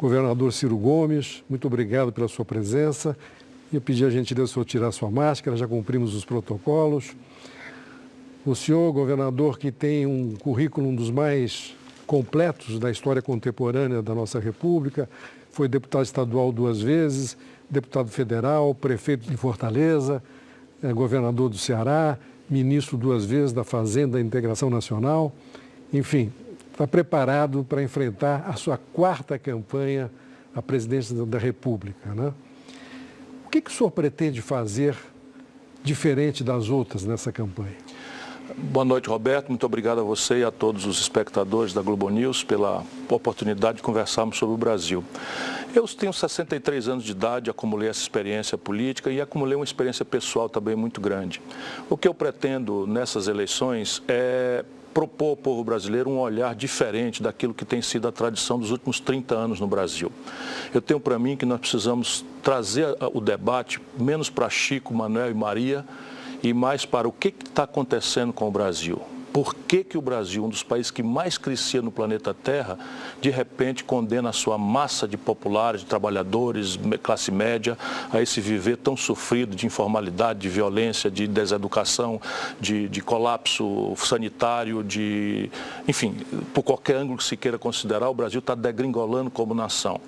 Governador Ciro Gomes, muito obrigado pela sua presença. Eu pedi a gentileza do senhor tirar sua máscara, já cumprimos os protocolos. O senhor, governador, que tem um currículo um dos mais completos da história contemporânea da nossa República, foi deputado estadual 2 vezes, deputado federal, prefeito de Fortaleza, governador do Ceará, ministro 2 vezes da Fazenda e Integração Nacional. Enfim, está preparado para enfrentar a sua 4ª campanha à presidência da República, né? O que o senhor pretende fazer diferente das outras nessa campanha? Boa noite, Roberto. Muito obrigado a você e a todos os espectadores da Globo News pela oportunidade de conversarmos sobre o Brasil. Eu tenho 63 anos de idade, acumulei essa experiência política e acumulei uma experiência pessoal também muito grande. O que eu pretendo nessas eleições é propor ao povo brasileiro um olhar diferente daquilo que tem sido a tradição dos últimos 30 anos no Brasil. Eu tenho para mim que nós precisamos trazer o debate menos para Chico, Manuel e Maria, e mais para o que está acontecendo com o Brasil. Por que o Brasil, um dos países que mais crescia no planeta Terra, de repente condena a sua massa de populares, de trabalhadores, classe média, a esse viver tão sofrido de informalidade, de violência, de deseducação, de colapso sanitário, enfim, por qualquer ângulo que se queira considerar, o Brasil está degringolando como nação.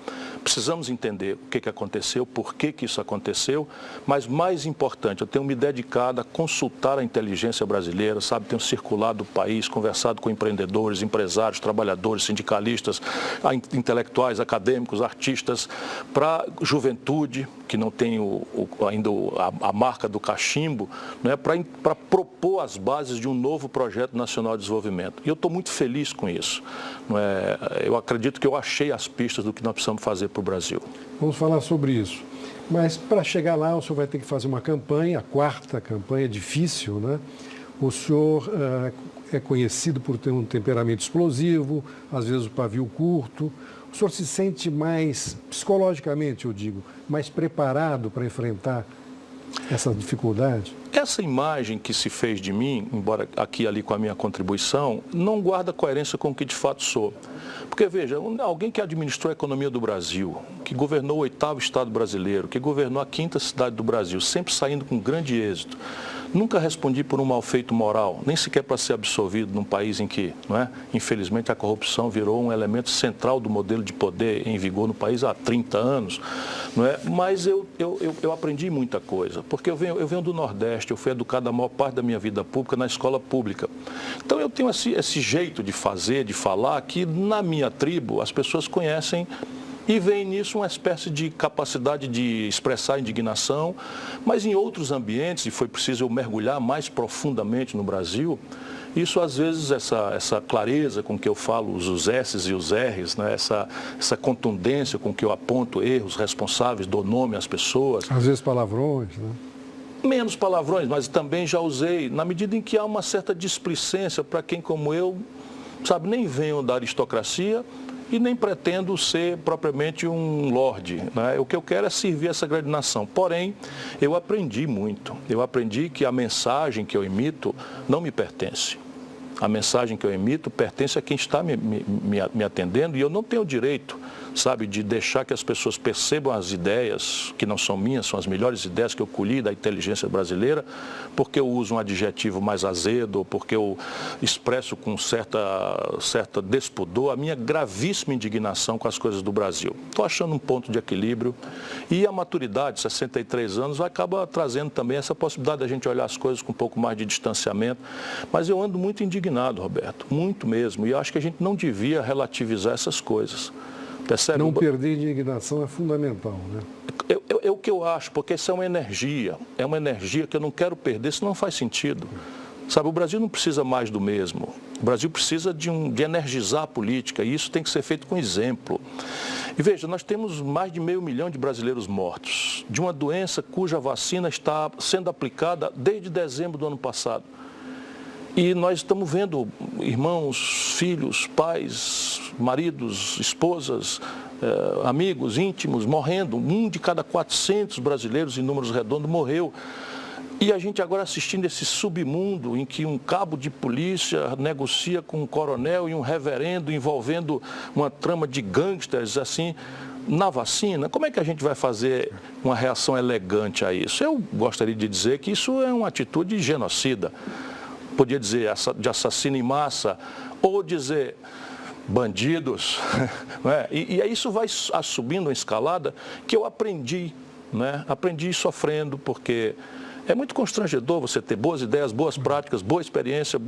Precisamos entender o que aconteceu, por que isso aconteceu, mas mais importante, eu tenho me dedicado a consultar a inteligência brasileira, sabe, tenho circulado do país, conversado com empreendedores, empresários, trabalhadores, sindicalistas, intelectuais, acadêmicos, artistas, para juventude, que não tem ainda a marca do cachimbo, né, para propor as bases de um novo projeto nacional de desenvolvimento. E eu estou muito feliz com isso. Não é? Eu acredito que eu achei as pistas do que nós precisamos fazer para o Brasil. Vamos falar sobre isso. Mas para chegar lá, o senhor vai ter que fazer uma campanha, a 4ª campanha, difícil, né? O senhor é conhecido por ter um temperamento explosivo, às vezes o pavio curto. O senhor se sente mais, psicologicamente, eu digo, mais preparado para enfrentar essa dificuldade? Essa imagem que se fez de mim, embora aqui e ali com a minha contribuição, não guarda coerência com o que de fato sou. Porque, veja, alguém que administrou a economia do Brasil, que governou o 8º estado brasileiro, que governou a 5ª cidade do Brasil, sempre saindo com grande êxito, nunca respondi por um mal feito moral, nem sequer para ser absolvido num país em que, não é, infelizmente, a corrupção virou um elemento central do modelo de poder em vigor no país há 30 anos. Não é? Mas eu aprendi muita coisa, porque eu venho do Nordeste, eu fui educado a maior parte da minha vida pública na escola pública. Então eu tenho esse jeito de fazer, de falar, que na minha tribo as pessoas conhecem e veem nisso uma espécie de capacidade de expressar indignação, mas em outros ambientes, e foi preciso eu mergulhar mais profundamente no Brasil, isso às vezes, essa clareza com que eu falo os S's e os R's, né? essa contundência com que eu aponto erros responsáveis, dou nome às pessoas. Às vezes palavrões, né? Menos palavrões, mas também já usei, na medida em que há uma certa displicência para quem como eu, sabe, nem venho da aristocracia e nem pretendo ser propriamente um lorde, né? O que eu quero é servir essa grande nação. Porém, eu aprendi muito. Eu aprendi que a mensagem que eu emito não me pertence. A mensagem que eu emito pertence a quem está me atendendo e eu não tenho o direito, sabe, de deixar que as pessoas percebam as ideias que não são minhas, são as melhores ideias que eu colhi da inteligência brasileira, porque eu uso um adjetivo mais azedo, ou porque eu expresso com certa despudor a minha gravíssima indignação com as coisas do Brasil. Estou achando um ponto de equilíbrio e a maturidade, 63 anos, acaba trazendo também essa possibilidade de a gente olhar as coisas com um pouco mais de distanciamento, mas eu ando muito indignado, Roberto, muito mesmo, e acho que a gente não devia relativizar essas coisas. Percebe? Não perder indignação é fundamental, né? É o que eu acho, porque isso é uma energia que eu não quero perder, senão não faz sentido. Sabe, o Brasil não precisa mais do mesmo. O Brasil precisa de energizar a política e isso tem que ser feito com exemplo. E veja, nós temos mais de 500 mil de brasileiros mortos, de uma doença cuja vacina está sendo aplicada desde dezembro do ano passado. E nós estamos vendo irmãos, filhos, pais, maridos, esposas, amigos íntimos morrendo. 1 de cada 400 brasileiros, em números redondos, morreu E a gente agora assistindo esse submundo em que um cabo de polícia negocia com um coronel e um reverendo envolvendo uma trama de gangsters, assim, na vacina. Como é que a gente vai fazer uma reação elegante a isso? Eu gostaria de dizer que isso é uma atitude genocida. Podia dizer de assassino em massa, ou dizer bandidos. Né? E aí isso vai subindo uma escalada que eu aprendi, né? Aprendi sofrendo, porque é muito constrangedor você ter boas ideias, boas práticas, boa experiência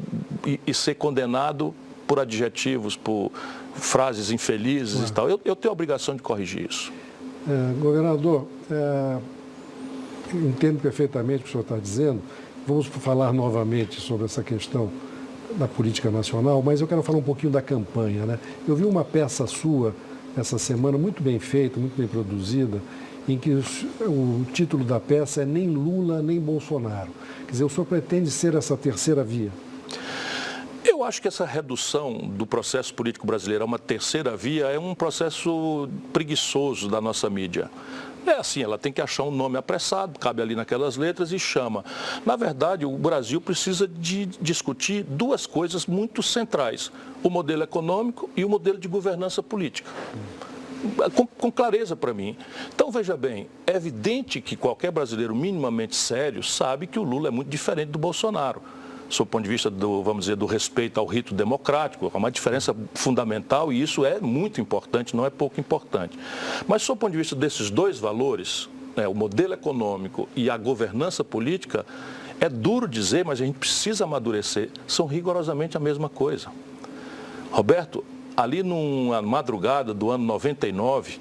e ser condenado por adjetivos, por frases infelizes e tal. Eu tenho a obrigação de corrigir isso. Governador, entendo perfeitamente o que o senhor está dizendo. Vamos falar novamente sobre essa questão da política nacional, mas eu quero falar um pouquinho da campanha, né? Eu vi uma peça sua essa semana, muito bem feita, muito bem produzida, em que o título da peça é Nem Lula, nem Bolsonaro. Quer dizer, o senhor pretende ser essa terceira via? Eu acho que essa redução do processo político brasileiro a uma terceira via é um processo preguiçoso da nossa mídia. É assim, ela tem que achar um nome apressado, cabe ali naquelas letras e chama. Na verdade, o Brasil precisa de discutir duas coisas muito centrais: o modelo econômico e o modelo de governança política. Com clareza para mim. Então, veja bem, é evidente que qualquer brasileiro minimamente sério sabe que o Lula é muito diferente do Bolsonaro. Sob o ponto de vista vamos dizer, do respeito ao rito democrático, é uma diferença fundamental e isso é muito importante, não é pouco importante. Mas, sob o ponto de vista desses dois valores, o modelo econômico e a governança política, é duro dizer, mas a gente precisa amadurecer, são rigorosamente a mesma coisa. Roberto, ali numa madrugada do ano 99,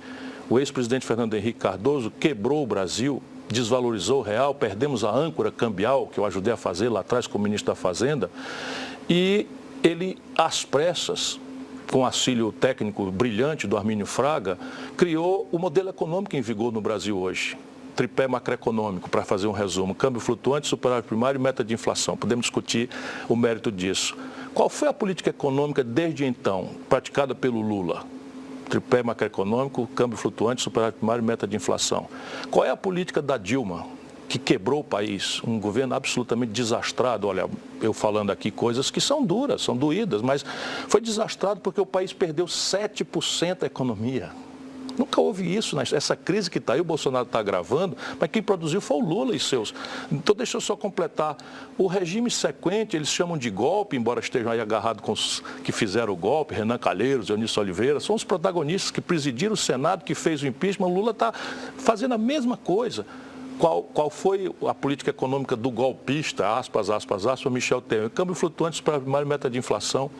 o ex-presidente Fernando Henrique Cardoso quebrou o Brasil, desvalorizou o real, perdemos a âncora cambial, que eu ajudei a fazer lá atrás como ministro da Fazenda, e ele, às pressas, com auxílio técnico brilhante do Armínio Fraga, criou o modelo econômico em vigor no Brasil hoje. Tripé macroeconômico, para fazer um resumo: câmbio flutuante, superávit primário e meta de inflação. Podemos discutir o mérito disso. Qual foi a política econômica desde então, praticada pelo Lula? Tripé macroeconômico, câmbio flutuante, superávit primário e meta de inflação. Qual é a política da Dilma, que quebrou o país? Um governo absolutamente desastrado. Olha, eu falando aqui coisas que são duras, são doídas, mas foi desastrado porque o país perdeu 7% da economia. Nunca houve isso, né? Essa crise que está aí, o Bolsonaro está agravando, mas quem produziu foi o Lula e seus. Então, deixa eu só completar. O regime sequente, eles chamam de golpe, embora estejam aí agarrados com os que fizeram o golpe, Renan Calheiros, Eunice Oliveira, são os protagonistas que presidiram o Senado, que fez o impeachment. O Lula está fazendo a mesma coisa. Qual foi a política econômica do golpista, aspas, Michel Temer? Câmbio flutuante, superávit primário, meta de inflação.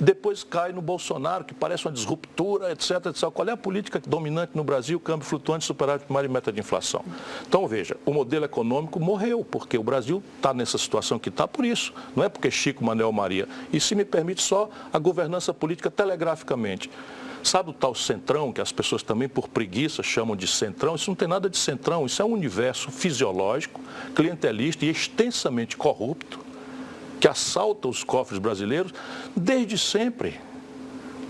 Depois cai no Bolsonaro, que parece uma disruptura, etc, etc. Qual é a política dominante no Brasil? Câmbio flutuante, superávit primário e meta de inflação. Então, veja, o modelo econômico morreu, porque o Brasil está nessa situação que está por isso. Não é porque Chico, Manuel, Maria. E se me permite só a governança política telegraficamente. Sabe o tal centrão, que as pessoas também por preguiça chamam de centrão? Isso não tem nada de centrão, isso é um universo fisiológico, clientelista e extensamente corrupto, que assalta os cofres brasileiros desde sempre.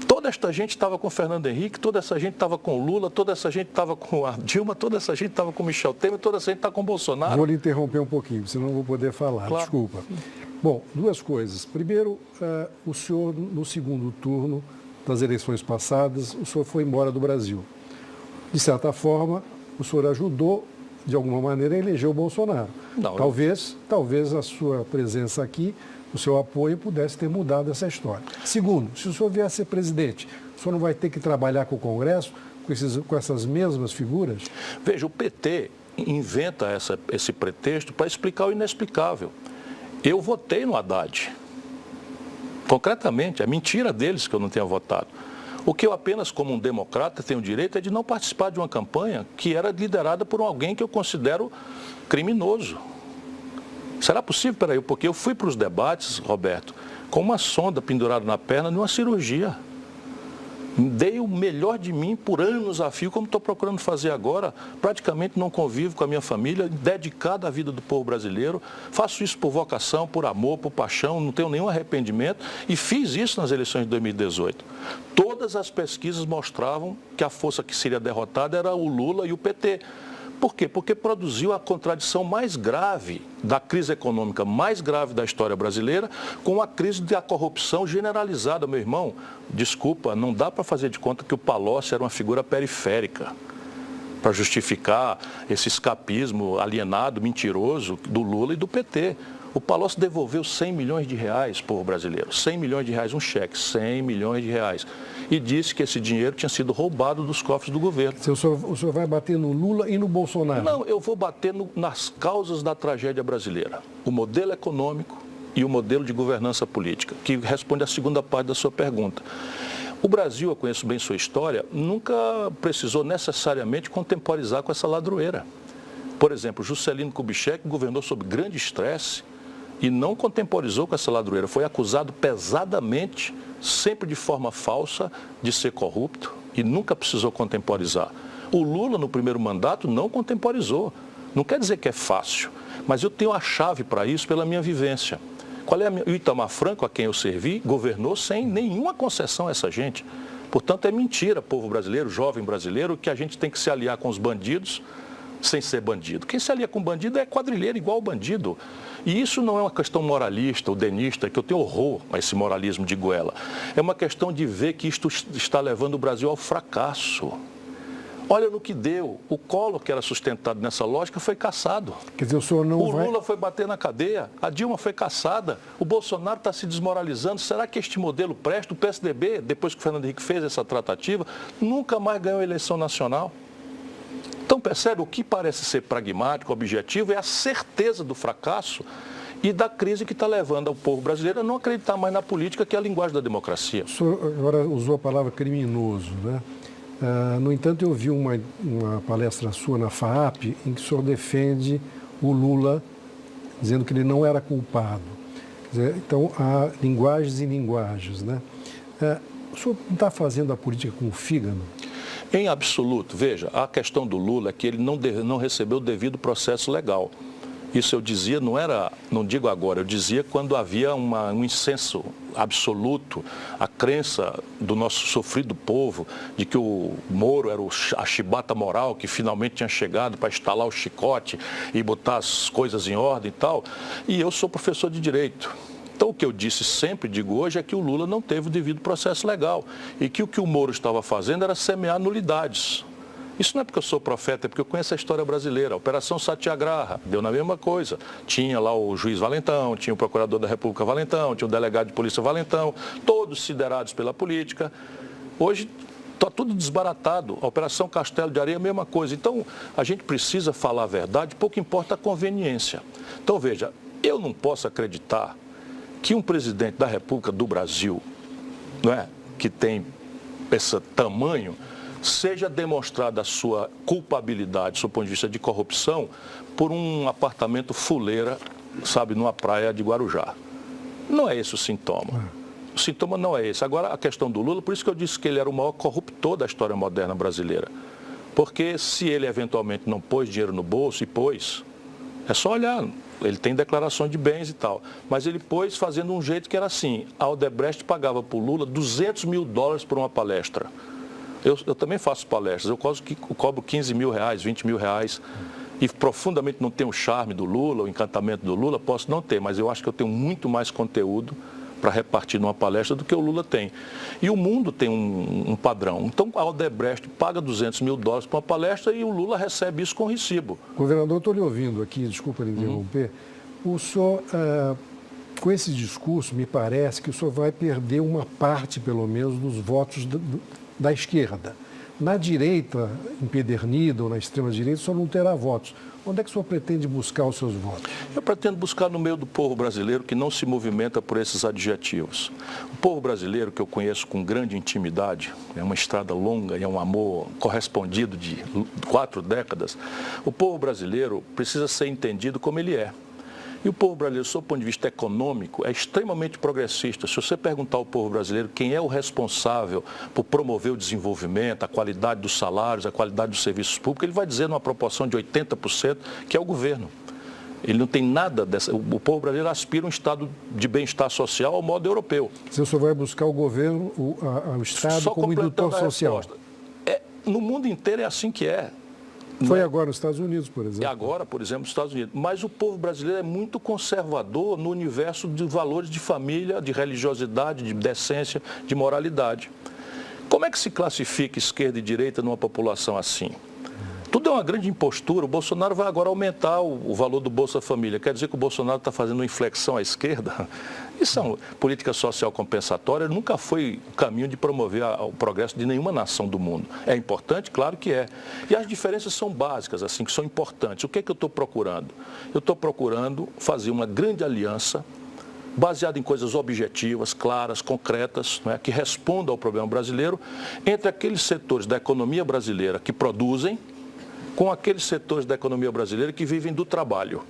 Toda esta gente estava com o Fernando Henrique, toda essa gente estava com o Lula, toda essa gente estava com a Dilma, toda essa gente estava com o Michel Temer, toda essa gente está com o Bolsonaro. Vou lhe interromper um pouquinho, senão não vou poder falar, claro. Desculpa. Bom, duas coisas. Primeiro, o senhor, no segundo turno das eleições passadas, o senhor foi embora do Brasil. De certa forma, o senhor ajudou, de alguma maneira, a eleger o Bolsonaro. Não, talvez a sua presença aqui, o seu apoio, pudesse ter mudado essa história. Segundo, se o senhor vier a ser presidente, o senhor não vai ter que trabalhar com o Congresso, com essas mesmas figuras? Veja, o PT inventa esse pretexto para explicar o inexplicável. Eu votei no Haddad. Concretamente, é mentira deles que eu não tenha votado. O que eu apenas, como um democrata, tenho o direito é de não participar de uma campanha que era liderada por alguém que eu considero criminoso. Será possível? Peraí, porque eu fui para os debates, Roberto, com uma sonda pendurada na perna numa cirurgia. Dei o melhor de mim por anos a fio, como estou procurando fazer agora. Praticamente não convivo com a minha família, dedicada à vida do povo brasileiro. Faço isso por vocação, por amor, por paixão, não tenho nenhum arrependimento. E fiz isso nas eleições de 2018. Todas as pesquisas mostravam que a força que seria derrotada era o Lula e o PT. Por quê? Porque produziu a contradição mais grave da crise econômica mais grave da história brasileira com a crise da corrupção generalizada. Meu irmão, desculpa, não dá para fazer de conta que o Palocci era uma figura periférica para justificar esse escapismo alienado, mentiroso do Lula e do PT. O Palocci devolveu 100 milhões de reais, povo brasileiro, 100 milhões de reais, um cheque, 100 milhões de reais. E disse que esse dinheiro tinha sido roubado dos cofres do governo. O senhor vai bater no Lula e no Bolsonaro? Não, eu vou bater nas causas da tragédia brasileira. O modelo econômico e o modelo de governança política, que responde à segunda parte da sua pergunta. O Brasil, eu conheço bem sua história, nunca precisou necessariamente contemporizar com essa ladroeira. Por exemplo, Juscelino Kubitschek governou sob grande estresse e não contemporizou com essa ladroeira. Foi acusado pesadamente, sempre de forma falsa, de ser corrupto e nunca precisou contemporizar. O Lula, no primeiro mandato, não contemporizou. Não quer dizer que é fácil, mas eu tenho a chave para isso pela minha vivência. O Itamar Franco, a quem eu servi, governou sem nenhuma concessão a essa gente. Portanto, é mentira, povo brasileiro, jovem brasileiro, que a gente tem que se aliar com os bandidos sem ser bandido. Quem se alia com bandido é quadrilheiro igual ao bandido. E isso não é uma questão moralista ou denista, que eu tenho horror a esse moralismo de goela. É uma questão de ver que isto está levando o Brasil ao fracasso. Olha no que deu. O Collor, que era sustentado nessa lógica, foi cassado. Quer dizer, o senhor não vai... O Lula foi bater na cadeia, a Dilma foi cassada, o Bolsonaro está se desmoralizando. Será que este modelo presta? O PSDB, depois que o Fernando Henrique fez essa tratativa, nunca mais ganhou a eleição nacional. Então, percebe, o que parece ser pragmático, objetivo, é a certeza do fracasso e da crise que está levando o povo brasileiro a não acreditar mais na política, que é a linguagem da democracia. O senhor agora usou a palavra criminoso, né? No entanto, eu vi uma palestra sua na FAAP em que o senhor defende o Lula, dizendo que ele não era culpado. Quer dizer, então, há linguagens e linguagens, né? O senhor não está fazendo a política com o fígado? Em absoluto. Veja, a questão do Lula é que ele não recebeu o devido processo legal. Isso eu dizia, não digo agora, eu dizia quando havia um incenso absoluto, a crença do nosso sofrido povo de que o Moro era a chibata moral que finalmente tinha chegado para instalar o chicote e botar as coisas em ordem e tal. E eu sou professor de direito. Então, o que eu disse sempre, digo hoje, é que o Lula não teve o devido processo legal e que o que o Moro estava fazendo era semear nulidades. Isso não é porque eu sou profeta, é porque eu conheço a história brasileira. A Operação Satyagraha deu na mesma coisa. Tinha lá o juiz Valentão, tinha o procurador da República Valentão, tinha o delegado de polícia Valentão, todos siderados pela política. Hoje está tudo desbaratado. A Operação Castelo de Areia é a mesma coisa. Então, a gente precisa falar a verdade, pouco importa a conveniência. Então, veja, eu não posso acreditar que um presidente da República do Brasil, não é, que tem esse tamanho, seja demonstrada a sua culpabilidade, do ponto de vista de corrupção, por um apartamento fuleira, sabe, numa praia de Guarujá. Não é esse o sintoma. O sintoma não é esse. Agora, a questão do Lula, por isso que eu disse que ele era o maior corruptor da história moderna brasileira. Porque se ele eventualmente não pôs dinheiro no bolso, e pôs, é só olhar, ele tem declarações de bens e tal, mas ele pôs fazendo um jeito que era assim, a Odebrecht pagava para o Lula $200 mil por uma palestra. Eu também faço palestras, eu cobro 15 mil reais, 20 mil reais, e profundamente não tenho o charme do Lula, o encantamento do Lula, posso não ter, mas eu acho que eu tenho muito mais conteúdo para repartir numa palestra do que o Lula tem. E o mundo tem um padrão. Então, a Odebrecht paga $200 mil para uma palestra e o Lula recebe isso com recibo. Governador, estou lhe ouvindo aqui, desculpa lhe interromper. O senhor, com esse discurso, me parece que o senhor vai perder uma parte, pelo menos, dos votos da esquerda. Na direita empedernida ou na extrema-direita, o senhor não terá votos. Onde é que o senhor pretende buscar os seus votos? Eu pretendo buscar no meio do povo brasileiro que não se movimenta por esses adjetivos. O povo brasileiro, que eu conheço com grande intimidade, é uma estrada longa e é um amor correspondido de 4 décadas, o povo brasileiro precisa ser entendido como ele é. E o povo brasileiro, do ponto de vista econômico, é extremamente progressista. Se você perguntar ao povo brasileiro quem é o responsável por promover o desenvolvimento, a qualidade dos salários, a qualidade dos serviços públicos, ele vai dizer numa proporção de 80% que é o governo. Ele não tem nada dessa... O povo brasileiro aspira um estado de bem-estar social ao modo europeu. Se o senhor vai buscar o governo, o Estado como indutor social. No mundo inteiro é assim que é. Foi agora nos Estados Unidos, por exemplo. É agora, por exemplo, nos Estados Unidos. Mas o povo brasileiro é muito conservador no universo de valores de família, de religiosidade, de decência, de moralidade. Como é que se classifica esquerda e direita numa população assim? Tudo é uma grande impostura. O Bolsonaro vai agora aumentar o valor do Bolsa Família. Quer dizer que o Bolsonaro está fazendo uma inflexão à esquerda? Isso é uma política social compensatória. Nunca foi o caminho de promover o progresso de nenhuma nação do mundo. É importante? Claro que é. E as diferenças são básicas, assim, que são importantes. O que é que eu estou procurando? Eu estou procurando fazer uma grande aliança baseada em coisas objetivas, claras, concretas, né, que respondam ao problema brasileiro, entre aqueles setores da economia brasileira que produzem, com aqueles setores da economia brasileira que vivem do trabalho.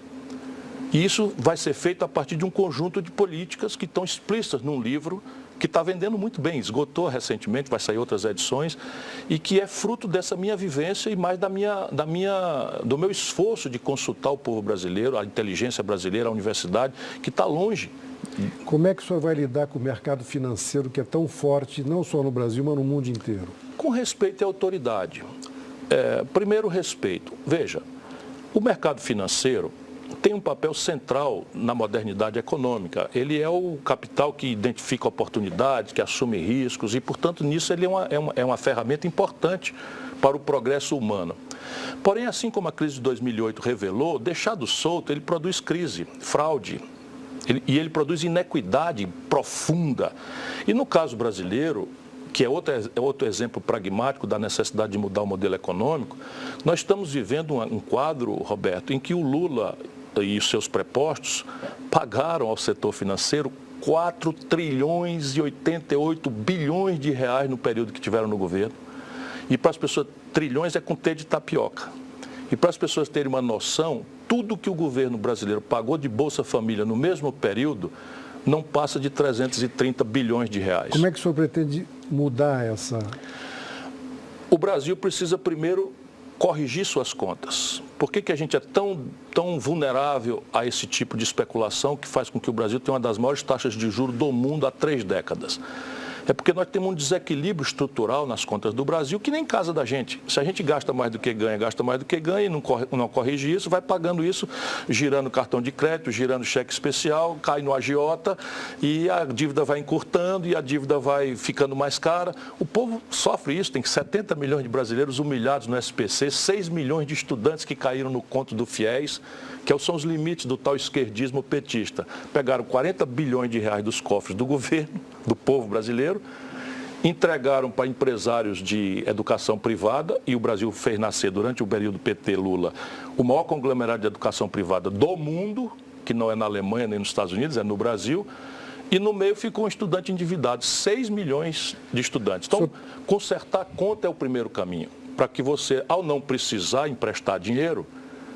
E isso vai ser feito a partir de um conjunto de políticas que estão explícitas num livro que está vendendo muito bem, esgotou recentemente, vai sair outras edições, e que é fruto dessa minha vivência e mais do meu esforço de consultar o povo brasileiro, a inteligência brasileira, a universidade, que está longe. Como é que o senhor vai lidar com o mercado financeiro que é tão forte, não só no Brasil, mas no mundo inteiro? Com respeito à autoridade. Primeiro, respeito. Veja, o mercado financeiro tem um papel central na modernidade econômica. Ele é o capital que identifica oportunidades, que assume riscos e, portanto, nisso ele é uma ferramenta importante para o progresso humano. Porém, assim como a crise de 2008 revelou, deixado solto, ele produz crise, fraude, e ele produz inequidade profunda. E no caso brasileiro, que é outro exemplo pragmático da necessidade de mudar o modelo econômico, nós estamos vivendo um quadro, Roberto, em que o Lula e os seus prepostos pagaram ao setor financeiro 4 trilhões e 88 bilhões de reais no período que tiveram no governo. E para as pessoas, trilhões é com T de tapioca. E para as pessoas terem uma noção, tudo que o governo brasileiro pagou de Bolsa Família no mesmo período não passa de 330 bilhões de reais. Como é que o senhor pretende mudar essa? O Brasil precisa primeiro corrigir suas contas. Por que a gente é tão vulnerável a esse tipo de especulação que faz com que o Brasil tenha uma das maiores taxas de juros do mundo há 3 décadas? É porque nós temos um desequilíbrio estrutural nas contas do Brasil que nem casa da gente. Se a gente gasta mais do que ganha e não corrige isso, vai pagando isso, girando cartão de crédito, girando cheque especial, cai no agiota e a dívida vai encurtando e a dívida vai ficando mais cara. O povo sofre isso, tem 70 milhões de brasileiros humilhados no SPC, 6 milhões de estudantes que caíram no conto do FIES, que são os limites do tal esquerdismo petista. Pegaram 40 bilhões de reais dos cofres do governo, do povo brasileiro, entregaram para empresários de educação privada, e o Brasil fez nascer, durante o período PT-Lula, o maior conglomerado de educação privada do mundo, que não é na Alemanha nem nos Estados Unidos, é no Brasil, e no meio ficou um estudante endividado, 6 milhões de estudantes. Então, consertar a conta é o primeiro caminho, para que você, ao não precisar emprestar dinheiro,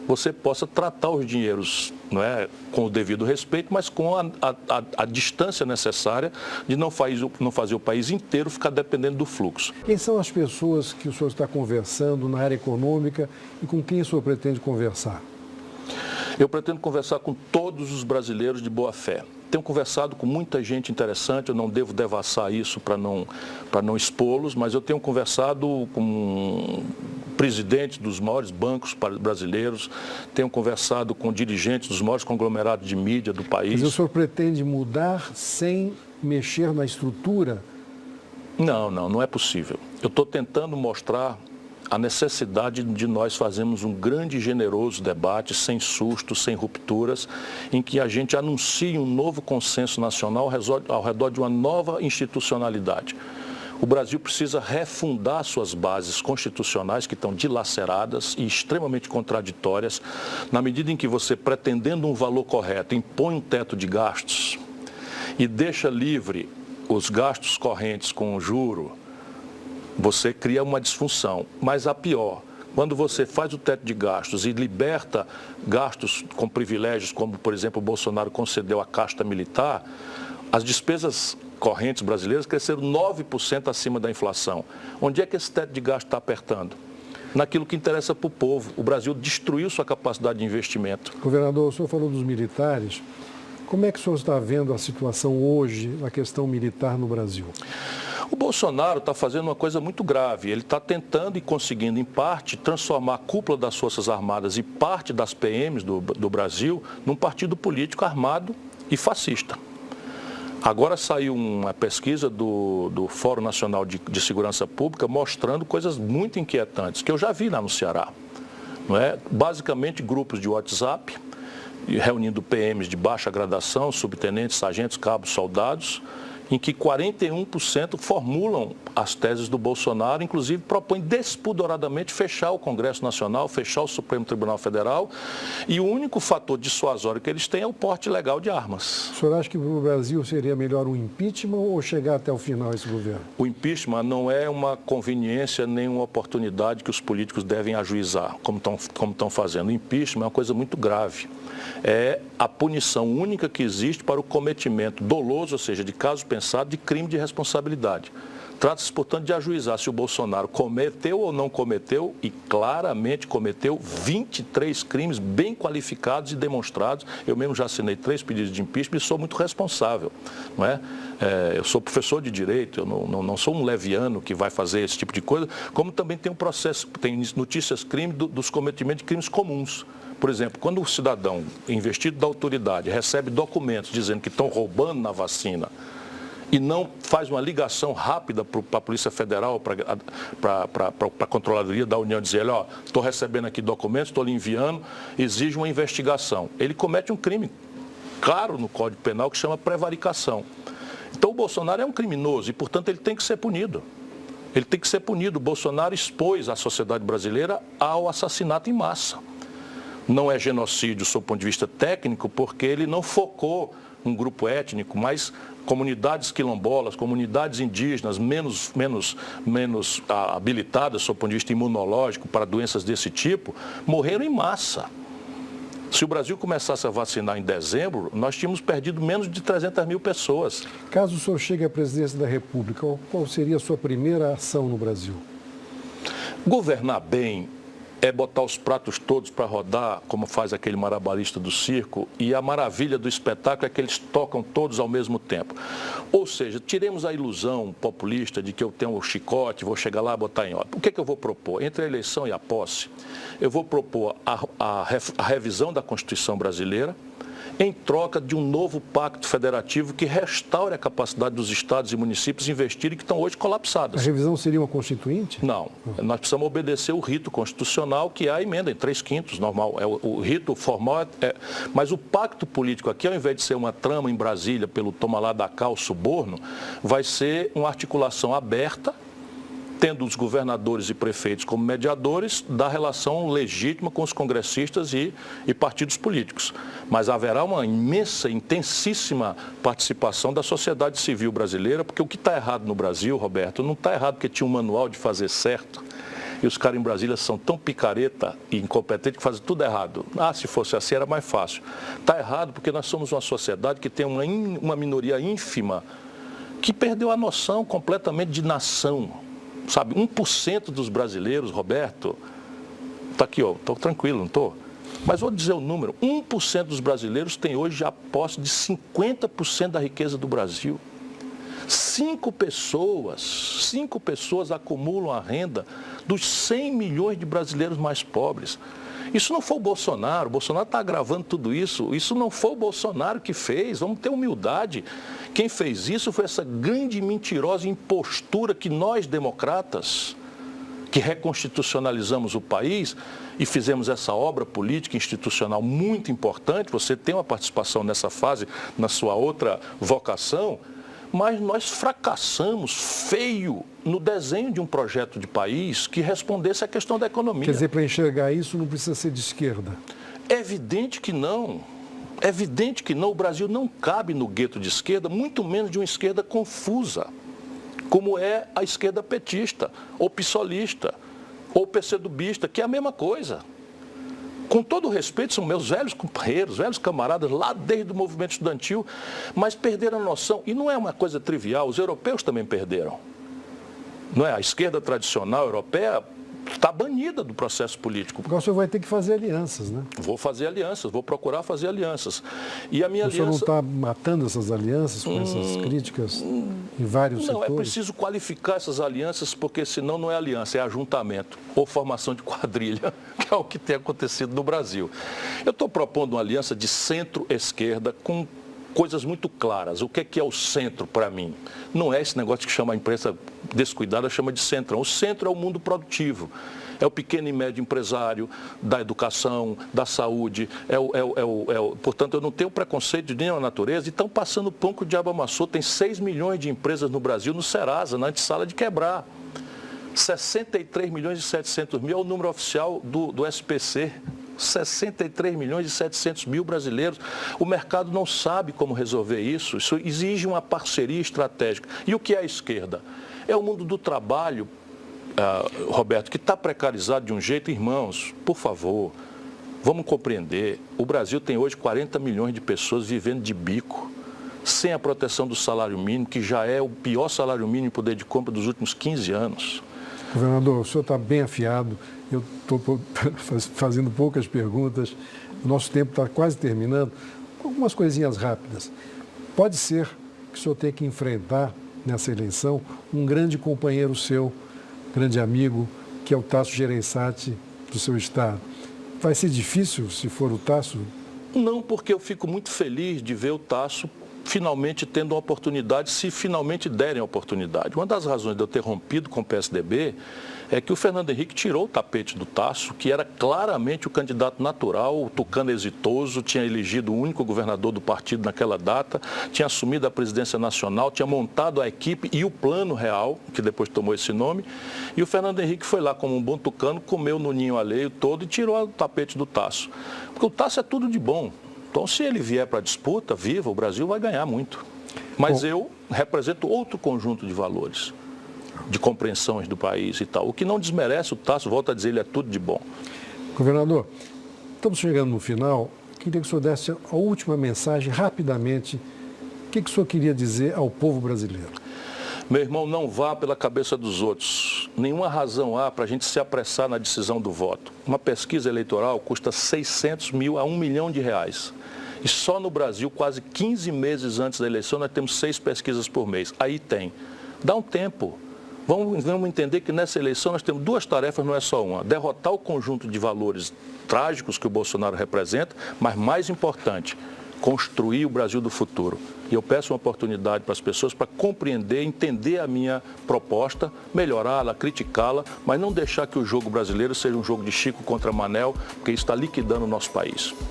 você possa tratar os dinheiros, não é, com o devido respeito, mas com a distância necessária de não fazer o país inteiro ficar dependendo do fluxo. Quem são as pessoas que o senhor está conversando na área econômica e com quem o senhor pretende conversar? Eu pretendo conversar com todos os brasileiros de boa fé. Tenho conversado com muita gente interessante, eu não devo devassar isso para não expô-los, mas eu tenho conversado com presidentes dos maiores bancos brasileiros, tenho conversado com dirigentes dos maiores conglomerados de mídia do país. Mas o senhor pretende mudar sem mexer na estrutura? Não é possível. Eu estou tentando mostrar a necessidade de nós fazermos um grande e generoso debate, sem sustos, sem rupturas, em que a gente anuncie um novo consenso nacional ao redor de uma nova institucionalidade. O Brasil precisa refundar suas bases constitucionais, que estão dilaceradas e extremamente contraditórias, na medida em que você, pretendendo um valor correto, impõe um teto de gastos e deixa livre os gastos correntes com o juro, você cria uma disfunção. Mas a pior, quando você faz o teto de gastos e liberta gastos com privilégios, como, por exemplo, o Bolsonaro concedeu à casta militar, as despesas correntes brasileiras cresceram 9% acima da inflação. Onde é que esse teto de gasto está apertando? Naquilo que interessa para o povo. O Brasil destruiu sua capacidade de investimento. Governador, o senhor falou dos militares. Como é que o senhor está vendo a situação hoje, a questão militar no Brasil? O Bolsonaro está fazendo uma coisa muito grave. Ele está tentando e conseguindo, em parte, transformar a cúpula das Forças Armadas e parte das PMs do Brasil num partido político armado e fascista. Agora saiu uma pesquisa do Fórum Nacional de Segurança Pública mostrando coisas muito inquietantes, que eu já vi lá no Ceará. Não é? Basicamente, grupos de WhatsApp, reunindo PMs de baixa gradação, subtenentes, sargentos, cabos, soldados, em que 41% formulam as teses do Bolsonaro, inclusive propõem despudoradamente fechar o Congresso Nacional, fechar o Supremo Tribunal Federal, e o único fator dissuasório que eles têm é o porte legal de armas. O senhor acha que para o Brasil seria melhor um impeachment ou chegar até o final esse governo? O impeachment não é uma conveniência nem uma oportunidade que os políticos devem ajuizar, como estão fazendo. O impeachment é uma coisa muito grave. É a punição única que existe para o cometimento doloso, ou seja, de caso pensado, de crime de responsabilidade. Trata-se, portanto, de ajuizar se o Bolsonaro cometeu ou não cometeu, e claramente cometeu 23 crimes bem qualificados e demonstrados. Eu mesmo já assinei 3 pedidos de impeachment e sou muito responsável. Não é? Eu sou professor de direito, eu não sou um leviano que vai fazer esse tipo de coisa, como também tem um processo, tem notícias crime dos cometimentos de crimes comuns. Por exemplo, quando o cidadão investido da autoridade recebe documentos dizendo que estão roubando na vacina e não faz uma ligação rápida para a Polícia Federal, para a Controladoria da União, dizer, ó, estou recebendo aqui documentos, estou lhe enviando, exige uma investigação. Ele comete um crime claro no Código Penal que chama prevaricação. Então o Bolsonaro é um criminoso e, portanto, ele tem que ser punido. Ele tem que ser punido. O Bolsonaro expôs a sociedade brasileira ao assassinato em massa. Não é genocídio, sob o ponto de vista técnico, porque ele não focou um grupo étnico, mas comunidades quilombolas, comunidades indígenas menos habilitadas, sob o ponto de vista imunológico, para doenças desse tipo, morreram em massa. Se o Brasil começasse a vacinar em dezembro, nós tínhamos perdido menos de 300 mil pessoas. Caso o senhor chegue à presidência da República, qual seria a sua primeira ação no Brasil? Governar bem é botar os pratos todos para rodar, como faz aquele marabarista do circo, e a maravilha do espetáculo é que eles tocam todos ao mesmo tempo. Ou seja, tiremos a ilusão populista de que eu tenho um chicote, vou chegar lá e botar em ordem. O que é que eu vou propor? Entre a eleição e a posse, eu vou propor a revisão da Constituição brasileira, em troca de um novo pacto federativo que restaure a capacidade dos estados e municípios investirem, que estão hoje colapsados. A revisão seria uma constituinte? Não. Nós precisamos obedecer o rito constitucional, que é a emenda em 3/5, normal. O rito formal mas o pacto político aqui, ao invés de ser uma trama em Brasília pelo toma lá da cá, o suborno, vai ser uma articulação aberta, tendo os governadores e prefeitos como mediadores da relação legítima com os congressistas e partidos políticos. Mas haverá uma imensa, intensíssima participação da sociedade civil brasileira, porque o que está errado no Brasil, Roberto, não está errado porque tinha um manual de fazer certo, e os caras em Brasília são tão picareta e incompetentes que fazem tudo errado. Se fosse assim era mais fácil. Está errado porque nós somos uma sociedade que tem uma minoria ínfima que perdeu a noção completamente de nação. Sabe, 1% dos brasileiros, Roberto, está aqui, estou tranquilo, não estou? Mas vou dizer o número, 1% dos brasileiros tem hoje já posse de 50% da riqueza do Brasil. 5 pessoas acumulam a renda dos 100 milhões de brasileiros mais pobres. Isso não foi o Bolsonaro está agravando tudo isso, isso não foi o Bolsonaro que fez, vamos ter humildade. Quem fez isso foi essa grande mentirosa impostura que nós, democratas, que reconstitucionalizamos o país e fizemos essa obra política e institucional muito importante, você tem uma participação nessa fase, na sua outra vocação, mas nós fracassamos feio no desenho de um projeto de país que respondesse à questão da economia. Quer dizer, para enxergar isso não precisa ser de esquerda? É evidente que não. É evidente que não. O Brasil não cabe no gueto de esquerda, muito menos de uma esquerda confusa, como é a esquerda petista, ou pissolista, ou pcdubista, que é a mesma coisa. Com todo o respeito, são meus velhos companheiros, velhos camaradas, lá desde o movimento estudantil, mas perderam a noção. E não é uma coisa trivial, os europeus também perderam. Não é? A esquerda tradicional europeia está banida do processo político. Agora o senhor vai ter que fazer alianças, né? Vou fazer alianças, vou procurar fazer alianças. E a minha O senhor aliança... não está matando essas alianças com essas críticas em vários Não, setores? é preciso qualificar essas alianças, porque senão não é aliança, é ajuntamento ou formação de quadrilha, que é o que tem acontecido no Brasil. Eu estou propondo uma aliança de centro-esquerda com coisas muito claras. O que é o centro para mim? Não é esse negócio que chama a imprensa descuidada, chama de centrão. O centro é o mundo produtivo. É o pequeno e médio empresário, da educação, da saúde. Portanto, eu não tenho preconceito de nenhuma natureza. E estão passando pão que o diabo amassou. Tem 6 milhões de empresas no Brasil, no Serasa, na antessala de quebrar. 63 milhões e 700 mil é o número oficial do SPC. 63 milhões e 700 mil brasileiros. O mercado não sabe como resolver isso. Isso exige uma parceria estratégica. E o que é a esquerda? É o mundo do trabalho, Roberto, que está precarizado de um jeito. Irmãos, por favor, vamos compreender. O Brasil tem hoje 40 milhões de pessoas vivendo de bico, sem a proteção do salário mínimo, que já é o pior salário mínimo em poder de compra dos últimos 15 anos. Governador, o senhor está bem afiado, eu estou fazendo poucas perguntas, o nosso tempo está quase terminando. Algumas coisinhas rápidas. Pode ser que o senhor tenha que enfrentar nessa eleição um grande companheiro seu, grande amigo, que é o Tasso Gereissati do seu estado. Vai ser difícil se for o Tasso? Não, porque eu fico muito feliz de ver o Tasso finalmente tendo uma oportunidade, se finalmente derem a oportunidade. Uma das razões de eu ter rompido com o PSDB é que o Fernando Henrique tirou o tapete do Tasso, que era claramente o candidato natural, o tucano exitoso, tinha elegido o único governador do partido naquela data, tinha assumido a presidência nacional, tinha montado a equipe e o Plano Real, que depois tomou esse nome, e o Fernando Henrique foi lá como um bom tucano, comeu no ninho alheio todo e tirou o tapete do Tasso. Porque o Tasso é tudo de bom. Então, se ele vier para a disputa, viva, o Brasil vai ganhar muito. Mas eu represento outro conjunto de valores, de compreensões do país e tal. O que não desmerece o Tasso, volto a dizer, ele é tudo de bom. Governador, estamos chegando no final. Queria que o senhor desse a última mensagem, rapidamente. O que o senhor queria dizer ao povo brasileiro? Meu irmão, não vá pela cabeça dos outros. Nenhuma razão há para a gente se apressar na decisão do voto. Uma pesquisa eleitoral custa 600 mil a 1 milhão de reais. E só no Brasil, quase 15 meses antes da eleição, nós temos 6 pesquisas por mês. Aí tem. Dá um tempo. Vamos entender que nessa eleição nós temos 2 tarefas, não é só uma. Derrotar o conjunto de valores trágicos que o Bolsonaro representa, mas mais importante, construir o Brasil do futuro. E eu peço uma oportunidade para as pessoas para compreender, entender a minha proposta, melhorá-la, criticá-la, mas não deixar que o jogo brasileiro seja um jogo de Chico contra Manel, porque isso está liquidando o nosso país.